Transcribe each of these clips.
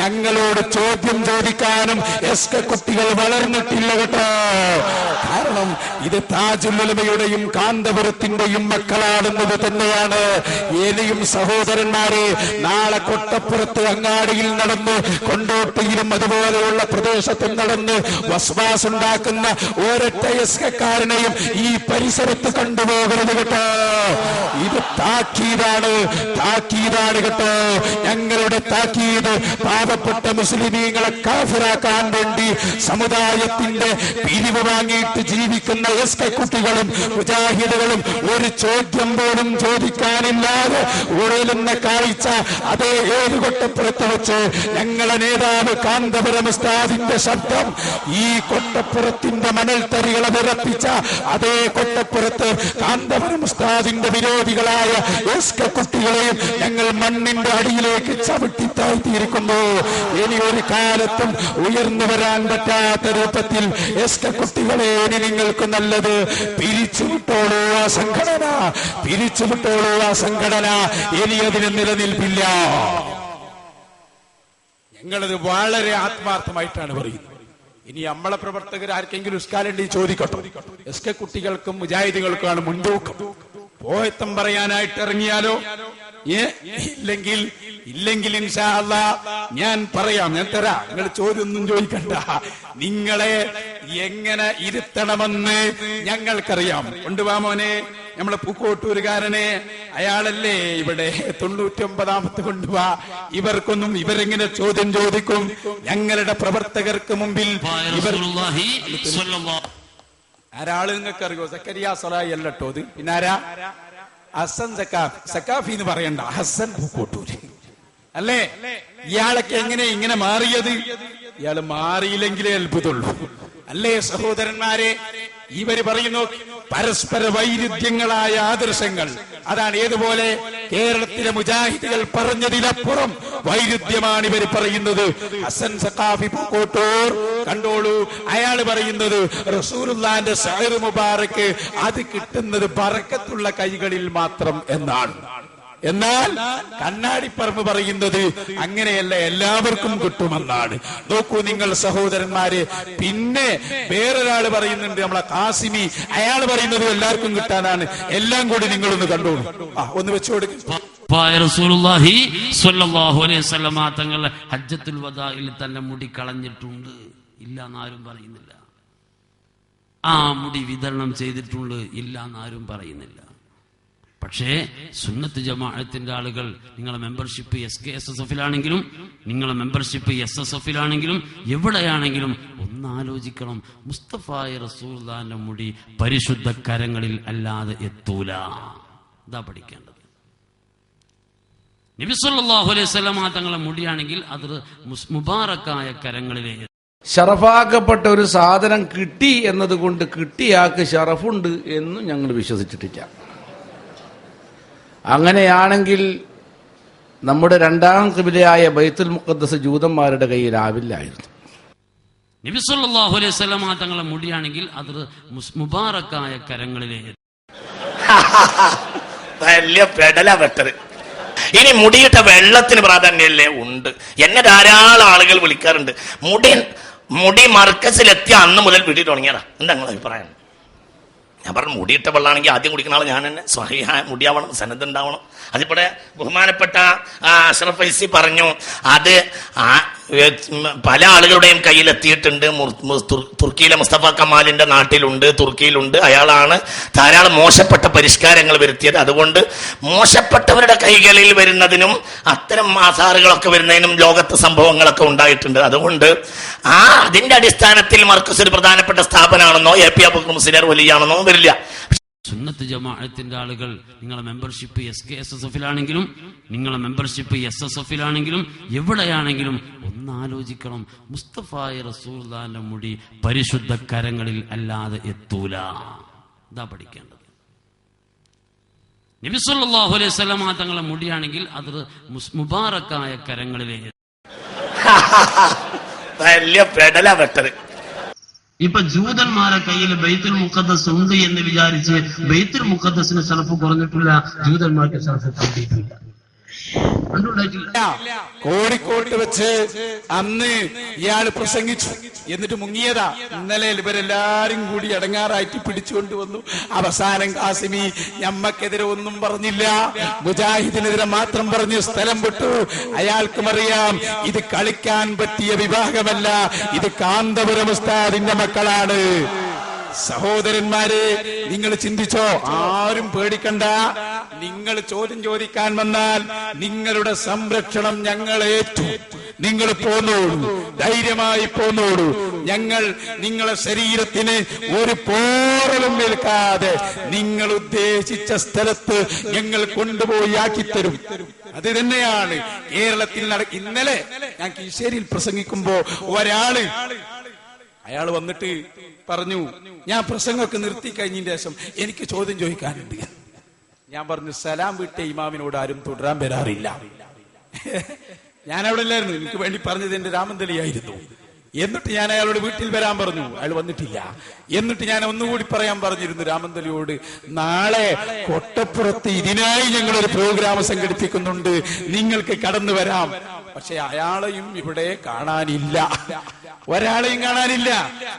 ഞങ്ങളോട് ചോദ്യം ചോദിക്കാനും SK കുട്ടികൾ വളർന്നിട്ടില്ല കേട്ടോ. കാരണം ഇത് താജുൽ ഉലമയുടെയും കാന്തപുരത്തിന്റെയും മക്കളാണെന്നത് തന്നെയാണ്. ഇനിയും സഹോദരന്മാരെ, നാളെ കൊട്ടപ്പുറത്ത് അങ്ങാടിയിൽ നടന്ന്, കൊണ്ടോട്ടിയിലും അതുപോലെയുള്ള പ്രദേശത്തും നടന്ന് വസ്വാസ് ഉണ്ടാക്കുന്ന ഒരൊറ്റ SKക്കാരനെയും ഈ പരിസരത്ത് കണ്ടുപോകരുത് കേട്ടോ. ഇത് താക്കീതാണ് കേട്ടോ. ഞങ്ങളുടെ താക്കീത് പാവപ്പെട്ട മുസ്ലിമീങ്ങളെ കാഫിറാക്കാൻ വേണ്ടി സമുദായത്തിന്റെ പിരിവ് വാങ്ങിയിട്ട് ജീവിക്കുന്ന SK കുട്ടികളും മുജാഹിദുകളും ഒരു ചോദ്യം പോലും ചോദിക്കാനില്ലാതെ ഉഴലുന്ന കാഴ്ച അതേ ഏഴുകൊട്ടപ്പുറത്ത് വെച്ച് ഞങ്ങളെ നേതാവ് കാന്തപുരം ഉസ്താദിന്റെ ശബ്ദം ഈ കൊട്ടപ്പുറത്തിന്റെ മണൽത്തരികളെ വിറപ്പിച്ച അതേ കൊട്ടപ്പുറത്ത് കാന്തപുരം ഉസ്താദിന്റെ വിരോധികളായ SK കുട്ടികളെയും ഞങ്ങൾ മണ്ണിന്റെ അടിയിലേക്ക് ചവിട്ടി താഴ്ത്തിയിരിക്കുന്നു. ഇനി ഒരു കാലത്തും ഉയർന്നു വരാൻ പറ്റാത്ത രൂപത്തിൽ SK കുട്ടികളെ ഇനി നിങ്ങൾക്ക് നല്ലത് പിരിച്ചുവിട്ടോളൂ ആ സംഘടന. ഇനി അതിന് നിലനിൽപ്പില്ല. ഞങ്ങളത് വളരെ ആത്മാർത്ഥമായിട്ടാണ് പറയുന്നത്. ഇനി നമ്മളെ പ്രവർത്തകർ ആർക്കെങ്കിലും ഉസ്കാലുണ്ടെങ്കിൽ ചോദിക്കട്ടോ. SK കുട്ടികൾക്കും മുജാഹിദുകൾക്കാണ് മുൻതൂക്കം. പോയത്തം പറയാനായിട്ട് ഇറങ്ങിയാലോ? ഇല്ലെങ്കിൽ ഇൻഷാ അല്ലാഹ് ഞാൻ പറയാം, ഞാൻ തരാം. നിങ്ങൾ ചോദ്യമൊന്നും ചോദിക്കണ്ട. നിങ്ങളെ എങ്ങനെ ഇരുത്തണമെന്ന് ഞങ്ങൾക്കറിയാം. കൊണ്ടുപോവാ മോനെ, നമ്മളെ പൂക്കോട്ടൂരുകാരനെ, അയാളല്ലേ ഇവിടെ 99ാമത്തെ കൊണ്ടുപോവാ. ഇവരെങ്ങനെ ചോദ്യം ചോദിക്കും? ഞങ്ങളുടെ പ്രവർത്തകർക്ക് മുമ്പിൽ ആരാള് നിങ്ങൾക്ക് അറിയോ? സക്കരിയ സലായി അല്ലട്ടോ ഇത്. പിന്നെ ആരാ? ഹസൻ സക്കാഫി എന്ന് പറയണ്ട, ഹസൻ പൂക്കോട്ടൂര് അല്ലേ? ഇയാളൊക്കെ എങ്ങനെ ഇങ്ങനെ മാറിയത്? ഇയാള് മാറിയില്ലെങ്കിലേ അത്ഭുതമുള്ളൂ അല്ലേ സഹോദരന്മാരെ? ഇവര് പറയുന്നു പരസ്പര വൈരുദ്ധ്യങ്ങളായ ആദർശങ്ങൾ. അതാണ് ഏതുപോലെ കേരളത്തിലെ മുജാഹിദുകൾ പറഞ്ഞതിലപ്പുറം വൈരുദ്ധ്യമാണ് ഇവർ പറയുന്നത്. ഹസൻ സഖാഫി പൂക്കോട്ടൂർ കണ്ടോളൂ, അയാൾ പറയുന്നത് റസൂലുള്ളാഹിന്റെ ശഅർ മുബാറക്ക് അത് കിട്ടുന്നത് ബറക്കത്തുള്ള കൈകളിൽ മാത്രം എന്നാണ്. എന്നാൽ കണ്ണാടിപ്പറമ്പ് പറയുന്നത് അങ്ങനെയല്ല, എല്ലാവർക്കും കിട്ടുമെന്നാണ്. നോക്കൂ നിങ്ങൾ സഹോദരന്മാരെ. പിന്നെ വേറൊരാള് പറയുന്നുണ്ട്, നമ്മളെ കാസിമി, അയാൾ പറയുന്നത് എല്ലാവർക്കും കിട്ടാനാണ്. എല്ലാം കൂടി നിങ്ങളൊന്ന് കണ്ടോളൂ. ഒന്ന് വെച്ചുകൊടുക്കും. റസൂലുള്ളാഹി സ്വല്ലല്ലാഹു അലൈഹി വസല്ലം തങ്ങൾ ഹജ്ജത്തുൽ വദാഇൽ തന്നെ മുടി കളഞ്ഞിട്ടുണ്ട്, ഇല്ല എന്നാരും പറയുന്നില്ല. ആ മുടി വിതരണം ചെയ്തിട്ടുണ്ട്, ഇല്ല എന്നാരും പറയുന്നില്ല. പക്ഷേ സുന്നത്ത് ജമാഅത്തിന്റെ ആളുകൾ, നിങ്ങളെ മെമ്പർഷിപ്പ് SKSSFിലാണെങ്കിലും നിങ്ങളെ മെമ്പർഷിപ്പ് SSFിലാണെങ്കിലും എവിടെയാണെങ്കിലും ഒന്നാലോചിക്കണം, മുസ്തഫായ റസൂലുള്ളാഹിന്റെ മുടി പരിശുദ്ധ കരങ്ങളിൽ അല്ലാതെ എത്തൂല. ഇതാ പഠിക്കേണ്ടത്. നബി സല്ലല്ലാഹു അലൈഹി വസല്ലം തങ്ങളെ മുടിയാണെങ്കിൽ അത് മുബാറക്കായ കരങ്ങളിലെ. ഷറഫാക്കപ്പെട്ട ഒരു സാധനം കിട്ടി എന്നതുകൊണ്ട് കിട്ടിയാക്ക് ഷറഫുണ്ട് എന്നും ഞങ്ങൾ വിശ്വസിച്ചിട്ടില്ല. അങ്ങനെയാണെങ്കിൽ നമ്മുടെ രണ്ടാം ഖിബിലയായ ബൈത്തുൽ മുഖദ്ദസ് ജൂതന്മാരുടെ കയ്യിലാവില്ലായിരുന്നു. നബി സല്ലല്ലാഹു അലൈഹി വസല്ലം തങ്ങളെ മുടിയാണെങ്കിൽ അത് മുബാറക്കായ കരങ്ങളിലെ. വലിയ പെടല വെട്ടത്. ഇനി മുടിയിട്ട വെള്ളത്തിന് പ്രാധാന്യമല്ലേ? ഉണ്ട്. എന്നെ ധാരാളം ആളുകൾ വിളിക്കാറുണ്ട്. മുടി മർക്കസിലെത്തിയ അന്ന് മുതൽ വീട്ടിൽ തുടങ്ങിയതാ. എന്താ നിങ്ങളുടെ അഭിപ്രായം? ഞാൻ പറഞ്ഞു, മുടിയിട്ട വെള്ളമാണെങ്കിൽ ആദ്യം കുടിക്കുന്ന ആൾ ഞാൻ തന്നെ. സ്വഹീഹായ മുടിയാവണം, സനദ് ഉണ്ടാവണം. അതിവിടെ ബഹുമാനപ്പെട്ട അഷ്റഫ് ഫൈസി പറഞ്ഞു, അത് പല ആളുകളുടെയും കയ്യിലെത്തിയിട്ടുണ്ട്. തുർക്കിയിലെ മുസ്തഫ കമാലിന്റെ നാട്ടിലുണ്ട്, തുർക്കിയിലുണ്ട്. അയാളാണ് ധാരാളം മോശപ്പെട്ട പരിഷ്കാരങ്ങൾ വരുത്തിയത്. അതുകൊണ്ട് മോശപ്പെട്ടവരുടെ കൈകളിൽ വരുന്നതിനും അത്തരം ആസാറുകളൊക്കെ വരുന്നതിനും ലോകത്ത് സംഭവങ്ങളൊക്കെ ഉണ്ടായിട്ടുണ്ട്. അതുകൊണ്ട് അതിന്റെ അടിസ്ഥാനത്തിൽ മർക്കസ് ഒരു പ്രധാനപ്പെട്ട സ്ഥാപനമാണെന്നോ AP അബൂബക്കർ മുസ്ലിയാർ വലിയാണെന്നോ വരില്ല. സുന്നത്ത് ജമാഅത്തിന്റെ ആളുകൾ, നിങ്ങളെ മെമ്പർഷിപ്പ് SKSSFിലാണെങ്കിലും നിങ്ങളെ മെമ്പർഷിപ്പ് SSFിലാണെങ്കിലും എവിടെയാണെങ്കിലും ഒന്നാലോചിക്കണം, മുസ്തഫായ റസൂലുള്ളാഹിന്റെ മുടി പരിശുദ്ധ കരങ്ങളിൽ അല്ലാതെ എത്തൂല. ഇതാ പഠിക്കേണ്ടത്. നബി സല്ലല്ലാഹു അലൈഹി വസല്ലം തങ്ങളെ മുടിയാണെങ്കിൽ അത് മുബാറക്കായ കരങ്ങളിലെ. വലിയ പെടല വെട്ടത്. ഇപ്പൊ ജൂതന്മാരെ കയ്യിൽ ബൈത്തുൽ മുഖദ്ദസ് ഉണ്ട് എന്ന് വിചാരിച്ച് ബൈത്തുൽ മുഖദ്ദസിന് ശറഫ് കുറഞ്ഞിട്ടില്ല, ജൂതന്മാർക്ക് ശറഫ് കൂട്ടിയിട്ടില്ല. കോഴിക്കോട്ട് വെച്ച് അന്ന് ഇയാൾ പ്രസംഗിച്ചു, എന്നിട്ട് മുങ്ങിയതാ. ഇന്നലെ ഇവരെല്ലാരും കൂടി അടങ്ങാറായിട്ട് പിടിച്ചുകൊണ്ട് വന്നു. അവസാനം കാസിമി ഞമ്മക്കെതിരെ ഒന്നും പറഞ്ഞില്ല, മുജാഹിദിനെതിരെ മാത്രം പറഞ്ഞു സ്ഥലം വിട്ടു. അയാൾക്കും അറിയാം ഇത് കളിക്കാൻ പറ്റിയ വിഭാഗമല്ല, ഇത് കാന്തപുരം ഉസ്താദിന്റെ മക്കളാണ്. സഹോദരന്മാരെ, നിങ്ങൾ ചിന്തിച്ചോ, ആരും പേടിക്കണ്ട. നിങ്ങൾ ചോദ്യം ചോദിക്കാൻ വന്നാൽ നിങ്ങളുടെ സംരക്ഷണം ഞങ്ങൾ ഏറ്റു. നിങ്ങൾ പോന്നോളൂ, ധൈര്യമായി പോന്നോളൂ. ഞങ്ങൾ നിങ്ങളെ ശരീരത്തിന് ഒരു പോറലും ഏൽക്കാതെ നിങ്ങൾ ഉദ്ദേശിച്ച സ്ഥലത്ത് ഞങ്ങൾ കൊണ്ടുപോയി ആക്കിത്തരും. അത് തന്നെയാണ് കേരളത്തിൽ ഇന്നലെ ഞാൻ കീശേരിയിൽ പ്രസംഗിക്കുമ്പോ അയാൾ വന്നിട്ട് പറഞ്ഞു, ഞാൻ പ്രസംഗമൊക്കെ നിർത്തി കഴിഞ്ഞതിന് ശേഷം എനിക്ക് ചോദ്യം ചോദിക്കാനുണ്ട്. ഞാൻ പറഞ്ഞു, സലാം വിട്ട ഇമാമിനോട് ആരും തുടരാൻ വരാറില്ല. ഞാൻ അവിടെ ഇല്ലായിരുന്നു, എനിക്ക് വേണ്ടി പറഞ്ഞത് എന്റെ രാമന്തലിയായിരുന്നു. എന്നിട്ട് ഞാൻ അയാളോട് വീട്ടിൽ വരാൻ പറഞ്ഞു, അയാൾ വന്നിട്ടില്ല. എന്നിട്ട് ഞാൻ ഒന്നുകൂടി പറയാൻ പറഞ്ഞിരുന്നു രാമന്തലിയോട്, നാളെ കൊട്ടപ്പുറത്ത് ഇതിനായി ഞങ്ങളൊരു പ്രോഗ്രാം സംഘടിപ്പിക്കുന്നുണ്ട്, നിങ്ങൾക്ക് കടന്നു വരാം. പക്ഷെ അയാളെയും ഇവിടെ കാണാനില്ല, ഒരാളെയും കാണാനില്ല.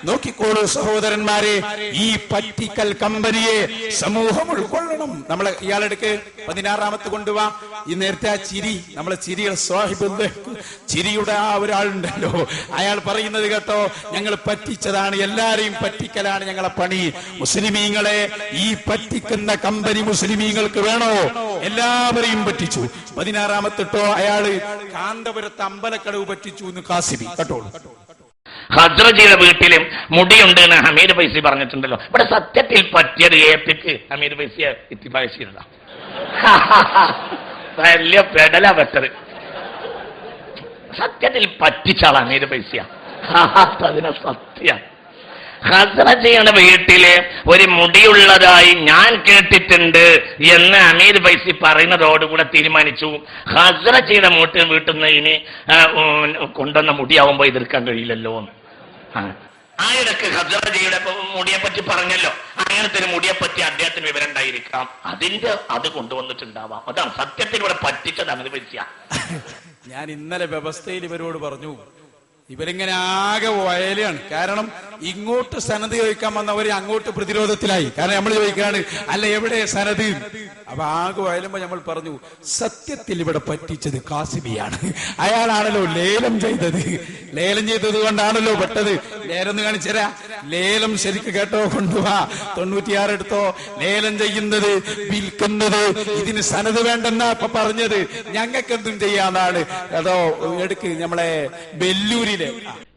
നോക്കിക്കോളൂ സഹോദരന്മാരെ, ഈ പറ്റിക്കൽ കമ്പനിയെ സമൂഹം ഉൾക്കൊള്ളണം. നമ്മളെ ഇയാളെടുക്ക് 16ാമത്തെ കൊണ്ടുപോവാ. ഈ നേരത്തെ ആ ചിരി, നമ്മളെ ചിരിയുടെ സ്വാഹിബ്, ചിരിയുടെ ആ ഒരാളുണ്ടല്ലോ, അയാൾ പറയുന്നത് കേട്ടോ, ഞങ്ങൾ പറ്റിച്ചതാണ്, എല്ലാരെയും പറ്റിക്കലാണ് ഞങ്ങളെ പണി. മുസ്ലിമീങ്ങളെ ഈ പറ്റിക്കുന്ന കമ്പനി മുസ്ലിമീങ്ങൾക്ക് വേണോ? എല്ലാവരെയും പറ്റിച്ചു. 16ാമത്തിട്ടോ അയാള് കാന്തപുരത്ത് അമ്പലക്കടവ് പറ്റിച്ചു എന്ന് കാസിബി കേട്ടോളൂ. ഹസ്രജിയുടെ വീട്ടിലും മുടിയുണ്ട് എന്ന് ഹമീദ് ഫൈസി പറഞ്ഞിട്ടുണ്ടല്ലോ. ഇവിടെ സത്യത്തിൽ പറ്റിയത് ഏപ്പിക്ക് ഹമീദ് ഫൈസിയെ ഇത്തിഫായിച്ചിരുന്ന വലിയ പെടല വെട്ടത്. സത്യത്തിൽ പറ്റിച്ചാളാ ഹമീദ് ഫൈസിയ. അതിനെ സത്യ ഹസ്രജിയുടെ വീട്ടില് ഒരു മുടിയുള്ളതായി ഞാൻ കേട്ടിട്ടുണ്ട് എന്ന് ഹമീദ് ഫൈസി പറയുന്നതോടുകൂടെ തീരുമാനിച്ചു, ഹസ്രജിയുടെ വീട്ടിൽ നിന്ന് ഇനി കൊണ്ടുവന്ന മുടിയാവുമ്പോ എതിർക്കാൻ കഴിയില്ലല്ലോ. ആ ഇടക്ക് ഹസ്രജിയുടെ മുടിയെ പറ്റി പറഞ്ഞല്ലോ, അങ്ങനത്തെ ഒരു മുടിയെ പറ്റി അദ്ദേഹത്തിന് വിവരം ഉണ്ടായിരിക്കാം, അത് കൊണ്ടുവന്നിട്ടുണ്ടാവാം. അതാണ് സത്യത്തിൽ ഇവിടെ പറ്റിച്ചത് ഹമീദ് ഫൈസിയ. ഞാൻ ഇന്നലെ വ്യവസ്ഥയിൽ ഇവരോട് പറഞ്ഞു, ഇവരിങ്ങനെ ആകെ വയലാണ്. കാരണം ഇങ്ങോട്ട് സനത് ചോദിക്കാൻ വന്നവര് അങ്ങോട്ട് പ്രതിരോധത്തിലായി. കാരണം നമ്മൾ ചോദിക്കാണ്, അല്ല എവിടെ സനത്? അപ്പൊ ആകെ വയലുമ്പോ നമ്മൾ പറഞ്ഞു, സത്യത്തിൽ ഇവിടെ പറ്റിച്ചത് കാസിബിയാണ്. അയാളാണല്ലോ ലേലം ചെയ്തത്. ലേലം ചെയ്തത് കൊണ്ടാണല്ലോ പെട്ടത്. ലേലം ഒന്ന് കാണിച്ചരാ. ലേലം ശരിക്ക് കേട്ടോ, കൊണ്ടുപോവാ. 96 എടുത്തോ. ലേലം ചെയ്യുന്നത്, വിൽക്കുന്നത്, ഇതിന് സനത് വേണ്ടെന്നാ ഇപ്പൊ പറഞ്ഞത്. ഞങ്ങൾക്ക് എന്തും ചെയ്യാന്നാണ്. അതോ എടുക്ക്, നമ്മളെ ബെല്ലൂരിലെ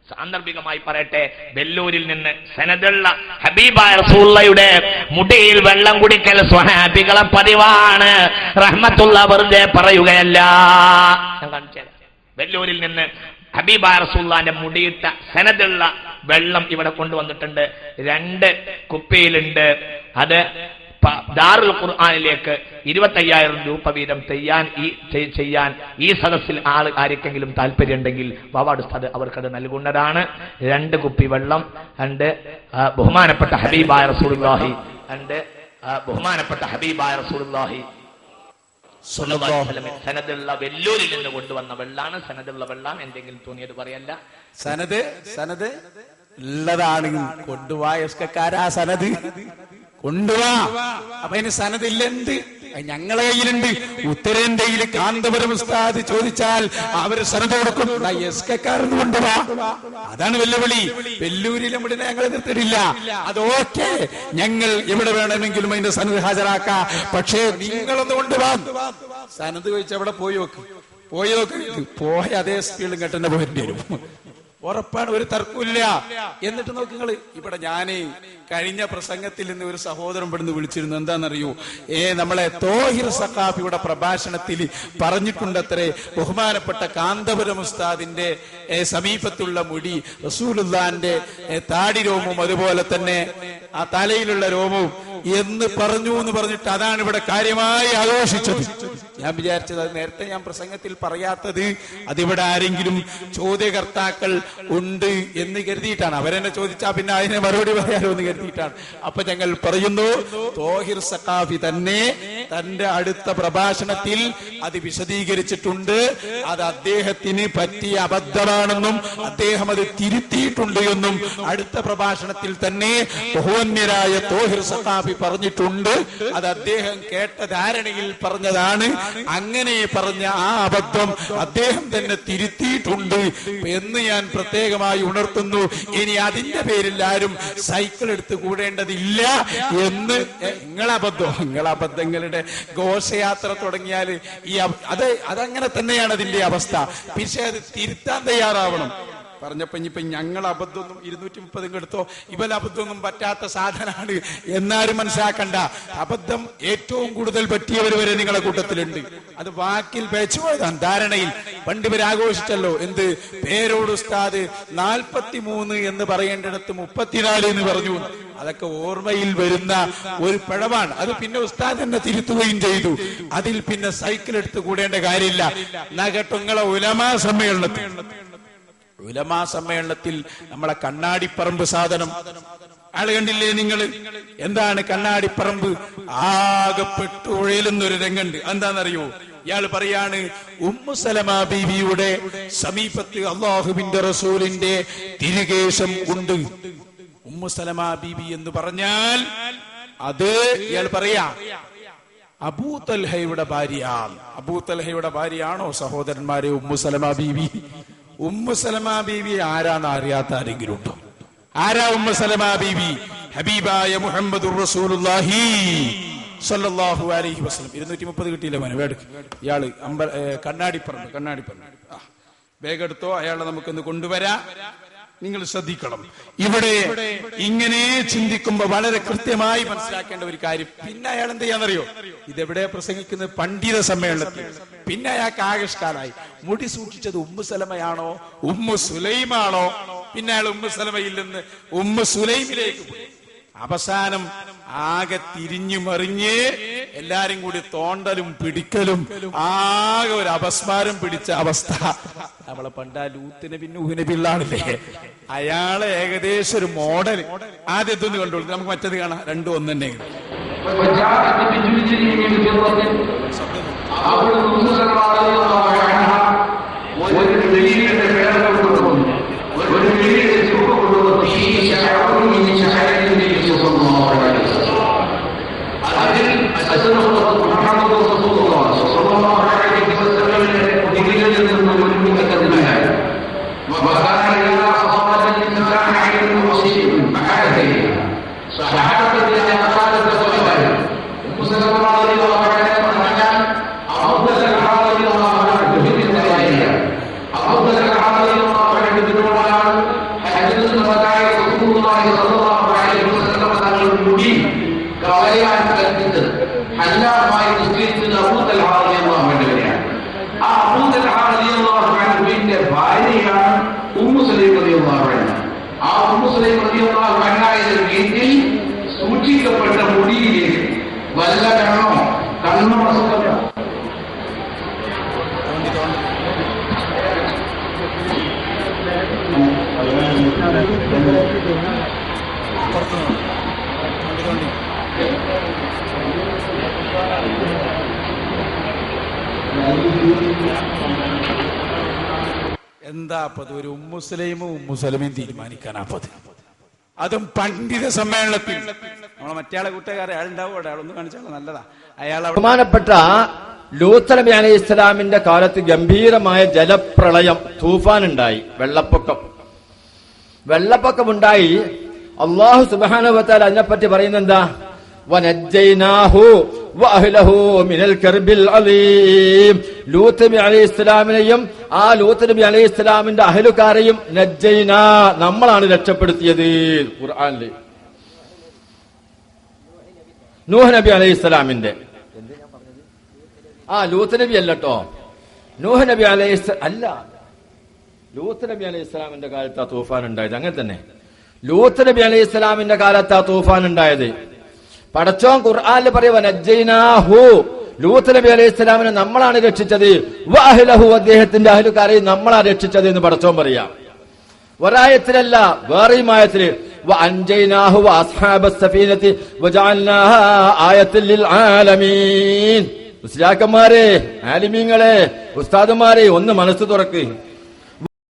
സാന്ദർഭികമായി പറയട്ടെ, ബെല്ലൂരിൽ നിന്ന് സനദുള്ള ഹബീബായ റസൂലുള്ളാഹിയുടെ മുടിയിൽ വെള്ളം കുടിക്കൽ സ്വഹാബികളെ പതിവാണ്. റഹ്മത്തുള്ള വെറുതെ പറയുകയല്ല. ഞാൻ കാണിച്ചത് ബെല്ലൂരിൽ നിന്ന് ഹബീബായ റസൂലുള്ളാഹിന്റെ മുടിയിട്ട സനദുള്ള വെള്ളം ഇവിടെ കൊണ്ടുവന്നിട്ടുണ്ട്. 2 കുപ്പിയിലുണ്ട്. അത് ദാറുൽ ഖുർആനിലേക്ക് 25,000 രൂപ വീതം ചെയ്യാൻ ഈ സദസ്സിൽ ആർക്കെങ്കിലും താല്പര്യമുണ്ടെങ്കിൽ വാവാട് ഉസ്താദ് അവർക്കത് നൽകുന്നതാണ്. 2 കുപ്പി വെള്ളം, 2 ബഹുമാനപ്പെട്ട ഹബീബായ റസൂലുള്ളാഹി, 2 ബഹുമാനപ്പെട്ട ഹബീബായ റസൂലുള്ളാഹി സനദുള്ള വെല്ലൂരിൽ നിന്ന് കൊണ്ടുവന്ന വെള്ളാണ്. സനദുള്ള വെള്ളം എന്തെങ്കിലും തോന്നിയത് പറയല്ല. സനത് ഉള്ളതാണ്. കൊണ്ടുപോയ സനത് കൊണ്ടുവാ. അപ്പൊ അതിന് സനദില്ലെന്ത്? ഞങ്ങളെ കയ്യിലുണ്ട്. ഉത്തരേന്ത്യയിൽ കാന്തപുരം ഉസ്താദ് ചോദിച്ചാൽ അവര് സനത് കൊടുക്കും. എസ്കെക്കാരെന്ന് കൊണ്ടുവാ. അതാണ് വെല്ലുവിളി. വെല്ലൂരിലും ഇവിടെ ഞങ്ങൾ എതിർത്തിട്ടില്ല. അതോക്കെ ഞങ്ങൾ എവിടെ വേണമെങ്കിലും അതിന്റെ സനത് ഹാജരാക്കാം. പക്ഷേ നിങ്ങളൊന്ന് കൊണ്ടുവാ. സനത് ചോദിച്ചാൽ അവിടെ പോയി നോക്ക്. പോയ അതേ സ്പീഡിലും കെട്ടന്നെ പോയിട്ട് വരും. ഉറപ്പാണ്, ഒരു തർക്കമില്ല. എന്നിട്ട് നോക്കുങ്ങൾ, ഇവിടെ ഞാന് കഴിഞ്ഞ പ്രസംഗത്തിൽ നിന്ന് ഒരു സഹോദരൻ ഇവിടുന്ന് വിളിച്ചിരുന്നു. എന്താണെന്നറിയൂ? നമ്മളെ തോഹിർ സഖാഫിയുടെ പ്രഭാഷണത്തിൽ പറഞ്ഞിട്ടുണ്ടത്രേ, ബഹുമാനപ്പെട്ട കാന്തപുരം ഉസ്താദിന്റെ സമീപത്തുള്ള മുടി റസൂലുള്ളാഹിന്റെ താടി രോമവും അതുപോലെ തന്നെ ആ തലയിലുള്ള രോമവും എന്ന് പറഞ്ഞിട്ട് അതാണ് ഇവിടെ കാര്യമായി ആഘോഷിച്ചത്. ഞാൻ വിചാരിച്ചത് അത് നേരത്തെ ഞാൻ പ്രസംഗത്തിൽ പറയാത്തത് അതിവിടെ ആരെങ്കിലും ചോദ്യകർത്താക്കൾ ഉണ്ട് എന്ന് കരുതിയിട്ടാണ്. അവരെന്നെ ചോദിച്ചാ പിന്നെ അതിനെ മറുപടി പറയാലോ എന്ന് കരുതിയിട്ടാണ്. അപ്പൊ ഞങ്ങൾ പറയുന്നു, തോഹിർ സഖാഫി തന്നെ തന്റെ അടുത്ത പ്രഭാഷണത്തിൽ അത് വിശദീകരിച്ചിട്ടുണ്ട്. അത് അദ്ദേഹത്തിന് പറ്റിയ അബദ്ധമാണെന്നും അദ്ദേഹം അത് തിരുത്തിയിട്ടുണ്ട് എന്നും അടുത്ത പ്രഭാഷണത്തിൽ തന്നെ ബഹുവന്യരായ തോഹിർ സഖാഫി പറഞ്ഞിട്ടുണ്ട്. അത് അദ്ദേഹം കേട്ട ധാരണയിൽ പറഞ്ഞതാണ്. അങ്ങനെ പറഞ്ഞ ആ അബദ്ധം അദ്ദേഹം തന്നെ തിരുത്തിയിട്ടുണ്ട് എന്ന് ഞാൻ പ്രത്യേകമായി ഉണർത്തുന്നു. ഇനി അതിന്റെ പേരിൽ ആരും സൈക്കിൾ എടുത്ത് കൂടേണ്ടതില്ല എന്ന് നിങ്ങളബദ്ധങ്ങളുടെ ഘോഷയാത്ര തുടങ്ങിയാൽ അതങ്ങനെ തന്നെയാണ് അതിന്റെ അവസ്ഥ. പക്ഷെ അത് തിരുത്താൻ തയ്യാറാവണം. പറഞ്ഞപ്പോ ഇനിയിപ്പൊ ഞങ്ങൾ അബദ്ധമൊന്നും 230 എടുത്തോ ഇവൽ അബദ്ധമൊന്നും പറ്റാത്ത സാധനമാണ് എന്നാരും മനസ്സിലാക്കണ്ട. അബദ്ധം ഏറ്റവും കൂടുതൽ പറ്റിയവർ വരെ നിങ്ങളെ കൂട്ടത്തിലുണ്ട്. അത് വാക്കിൽ പേച്ചു പോയതാണ്, ധാരണയിൽ. പണ്ട് ഇവർ ആഘോഷിച്ചല്ലോ, എന്ത് പേരോട് ഉസ്താദ് 43 എന്ന് പറയേണ്ടിടത്ത് 34 എന്ന് പറഞ്ഞു. അതൊക്കെ ഓർമ്മയിൽ വരുന്ന ഒരു പിഴവാണ്. അത് പിന്നെ ഉസ്താദ് തന്നെ തിരുത്തുകയും ചെയ്തു. അതിൽ പിന്നെ സൈക്കിൾ എടുത്ത് കൂടേണ്ട കാര്യമില്ല. എന്നാ കേട്ടോ, നിങ്ങളെ ഉലമാ സമ്മേളനത്തിൽ നമ്മളെ കണ്ണാടിപ്പറമ്പ് സാധനം ആള് കണ്ടില്ലേ നിങ്ങൾ? എന്താണ് കണ്ണാടിപ്പറമ്പ്? ആകെപ്പെട്ടു ഉഴലുന്നൊരു രംഗുണ്ട്. എന്താണെന്നറിയോ? ഇയാൾ പറയാണ്, ഉമ്മു സലമ ബീവിയുടെ സമീപത്ത് അള്ളാഹുവിന്റെ റസൂലിന്റെ തിരുകേശം ഉണ്ട്. ഉമ്മു സലമ ബീവി എന്ന് പറഞ്ഞാൽ അത് ഇയാൾ പറയാ അബൂ തൽഹയുടെ ഭാര്യയാണ്. അബൂ തൽഹയുടെ ഭാര്യയാണോ സഹോദരന്മാരെ ഉമ്മു സലമ ബീവി? ഉമ്മു സലമ ബീവി ആരാന്ന് അറിയാത്ത ആരെങ്കിലും ഉണ്ടോ? ആരാ ഉമ്മു സലമ ബീവി? ഹബീബായ മുഹമ്മദുർ റസൂലുള്ളാഹി സ്വല്ലല്ലാഹു അലൈഹി വസല്ലം. 230 കിട്ടിയില്ല മോനെ, വേടുക്ക്. ഇയാള് കണ്ണാടിപ്പറമ്പ് വേഗം എടുത്തോ, അയാളെ നമുക്കൊന്ന് കൊണ്ടുവരാം. നിങ്ങൾ ശ്രദ്ധിക്കണം, ഇവിടെ ഇങ്ങനെ ചിന്തിക്കുമ്പോ വളരെ കൃത്യമായി മനസ്സിലാക്കേണ്ട ഒരു കാര്യം. പിന്നെ അയാൾ എന്ത് ചെയ്യാന്നറിയോ? ഇതെവിടെ പ്രസംഗിക്കുന്നത്? പണ്ഡിത സമ്മേളനത്തിൽ. പിന്നെ അയാൾക്ക് ആകഷ്കാലായി മുടി സൂക്ഷിച്ചത് ഉമ്മു സലമയാണോ ഉമ്മു സുലൈമാണോ? പിന്നെ അയാൾ ഉമ്മു സലമയിൽ നിന്ന് ഉമ്മു സുലൈമിലേക്ക് പോയി. അവസാനം ആകെ തിരിഞ്ഞു മറിഞ്ഞ് എല്ലാരും കൂടി തോണ്ടലും പിടിക്കലും ആകെ ഒരു അപസ്മാരം പിടിച്ച അവസ്ഥ. നമ്മളെ പണ്ട് ആ ലൂത്ത് നബി നൂഹ് നബി ഉള്ളാണില്ലേ, അയാളെ ഏകദേശം ഒരു മോഡൽ. ആദ്യത്തൊന്ന് കണ്ടോളൂ, നമുക്ക് മറ്റത് കാണാം. രണ്ടും ഒന്ന് തന്നെ. സൂക്ഷിക്കപ്പെട്ട മുടിയിലേക്ക് വല്ല കണ്ണോ കണ്ണോ എന്താ അപ്പത്? ഒരു ഉമ്മുസ്ലൈമും ഉമ്മുസലമയും തീരുമാനിക്കാനാപ്പത്, അതും പണ്ഡിത സമ്മേളനത്തിൽ. നമ്മളെ മറ്റേ കൂട്ടുകാരെ അയാളുണ്ടാവും അവിടെ, അയാളൊന്ന് കാണിച്ചാൽ നല്ലതാ. അയാൾ ബഹുമാനപ്പെട്ട ലൂത്ത് നബി അലൈഹി ഇസ്ലാമിന്റെ കാലത്ത് ഗംഭീരമായ ജലപ്രളയം, തൂഫാൻ ഉണ്ടായി, വെള്ളപ്പൊക്കമുണ്ടായി. അല്ലാഹു സുബ്ഹാനഹു വ തആല അതിനെപ്പറ്റി പറയുന്നത് എന്താ? വനജ്ജൈനാഹു വഅഹ്ലഹു മിനൽ കർബിൽ അലീം. ലൂത്ത് നബി അലൈഹി ഇസ്ലാമിനെയും ആ ലൂത്ത് നബി അലൈഹി ഇസ്ലാമിന്റെ അഹ്ലുകാരെയും നജ്ജൈനാ, നമ്മളാണ് രക്ഷപ്പെടുത്തിയത്. ഖുർആനിൽ നൂഹ് നബി അലൈഹി ഇസ്ലാമിന്റെ ലൂത്ത് നബി അല്ലട്ടോ, നൂഹ് നബി അലൈഹി അല്ല, ലൂത്ത് നബി അലൈഹി ഇസ്ലാമിന്റെ കാലത്ത് ആ തൂഫാൻ ഉണ്ടായത്. അങ്ങനെ തന്നെ ലൂത്ത് നബി അലൈഹി ഇസ്ലാമിന്റെ കാലത്ത് ആ തൂഫാൻ ഉണ്ടായത്. പടച്ചോൻ ഖുർആനിൽ പറയുക നജ്ജൈനാഹു, ലൂത്ത് നബി അലൈഹി ഇസ്ലാമിനെ നമ്മളാണ് രക്ഷിച്ചത്. വഅഹ്ലഹു, അദ്ദേഹത്തിന്റെ അഹ്ലുകാരെയും നമ്മളാണ് രക്ഷിച്ചത് എന്ന് പടച്ചോൻ പറയാം. ഒരായത്തിലല്ല, വേറെയും ആയത്തില് വഅൻജൈനാഹു വഅസ്ഹാബസ് സഫീനതി വജഅൽനാഹാ ആയത്തൻ ലിൽ ആലമീൻ. മുസ്ലിയാക്കന്മാരെ, ആലിമീങ്ങളെ, ഉസ്താദുമാരെ, ഒന്ന് മനസ്സ് തുറക്ക്.